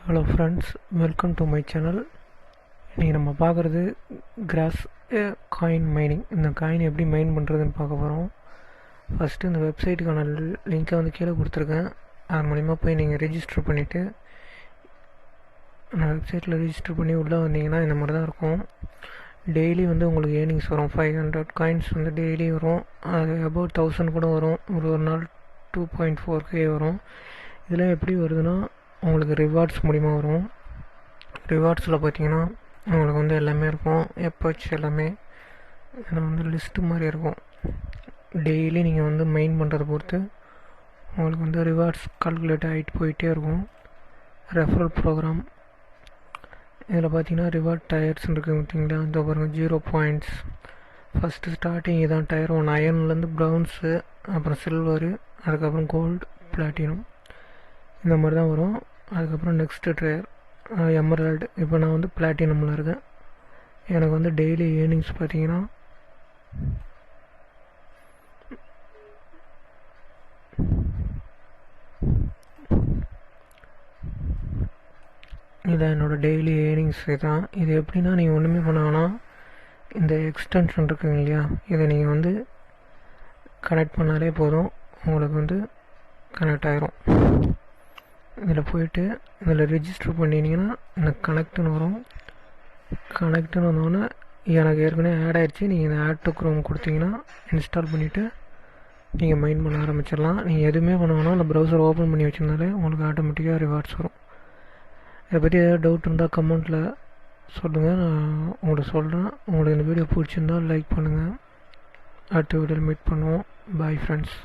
Hello friends, welcome to my channel. இன்றைக்கி நம்ம பார்க்குறது கிராஸ் காயின் மைனிங். இந்த காயின் எப்படி மைன் பண்ணுறதுன்னு பார்க்க போகிறோம். ஃபஸ்ட்டு இந்த வெப்சைட்டுக்கான லிங்க்கை கீழே கொடுத்துருக்கேன். அது மூலிமா போய் நீங்கள் ரெஜிஸ்டர் பண்ணிவிட்டு அந்த வெப்சைட்டில் ரெஜிஸ்டர் பண்ணி உள்ளே வந்தீங்கன்னா இந்த மாதிரி தான் இருக்கும். டெய்லி உங்களுக்கு ஏர்னிங்ஸ் வரும். 500 காயின்ஸ் டெய்லி வரும். அது அபவுட் 1000 கூட வரும். ஒரு நாள் 2.4K வரும். இதில் எப்படி வருதுன்னா உங்களுக்கு ரிவார்ட்ஸ் மூலிமா வரும். ரிவார்ட்ஸில் பார்த்தீங்கன்னா உங்களுக்கு எல்லாமே இருக்கும். எப்போச்சு எல்லாமே இதில் லிஸ்ட்டு மாதிரி இருக்கும். டெய்லி நீங்கள் மெயின் பண்ணுறதை பொறுத்து உங்களுக்கு ரிவார்ட்ஸ் கால்குலேட் ஆகிட்டு போயிட்டே இருக்கும். ரெஃபரல் ப்ரோக்ராம் இதில் பார்த்தீங்கன்னா ரிவார்ட் டயர்ஸ்ன்னு இருக்குது பார்த்தீங்களா. இந்த பாருங்கள் 0 பாயிண்ட்ஸ். ஃபஸ்ட்டு ஸ்டார்டிங் இதான் டயர் 1. அயன்லேருந்து ப்ரௌன்ஸு, அப்புறம் சில்வரு, அதுக்கப்புறம் கோல்டு, பிளாட்டினம், இந்த மாதிரி தான் வரும். அதுக்கப்புறம் நெக்ஸ்ட்டு டயர் எமரால்டு. இப்போ நான் பிளாட்டினமில் இருக்கேன். எனக்கு டெய்லி ஏர்னிங்ஸ் பார்த்தீங்கன்னா இதான் என்னோடய டெய்லி ஏர்னிங்ஸ் தான். இது எப்படின்னா நீங்கள் ஒன்றுமே பண்ண வேணாம். இந்த எக்ஸ்டென்ஷன் இருக்குங்க இல்லையா, இதை நீங்கள் கனெக்ட் பண்ணாலே போதும். உங்களுக்கு கனெக்ட் ஆகிரும். இதில் போய்ட்டு இதில் ரெஜிஸ்டர் பண்ணினீங்கன்னா இந்த கனெக்ட்னு வரும். கனெக்ட்னு வந்தோடனே எனக்கு ஏற்கனவே ஆட் ஆகிடுச்சு. நீங்கள் இந்த ஆட் டு க்ரோம் கொடுத்தீங்கன்னா இன்ஸ்டால் பண்ணிவிட்டு நீங்கள் மைண்ட் பண்ண ஆரம்பிச்சிடலாம். நீங்கள் எதுவுமே பண்ணுவோன்னா அந்த ப்ரௌசர் ஓப்பன் பண்ணி வச்சுருந்தாலே உங்களுக்கு ஆட்டோமேட்டிக்காக ரிவார்ட்ஸ் வரும். இதை பற்றி ஏதாவது டவுட் இருந்தால் கமெண்ட்டில் சொல்லுங்கள், நான் உங்களுக்கு சொல்கிறேன். உங்களுக்கு இந்த வீடியோ பிடிச்சிருந்தால் லைக் பண்ணுங்கள். அடுத்த வீடியோவில் மீட் பண்ணுவோம். Bye friends.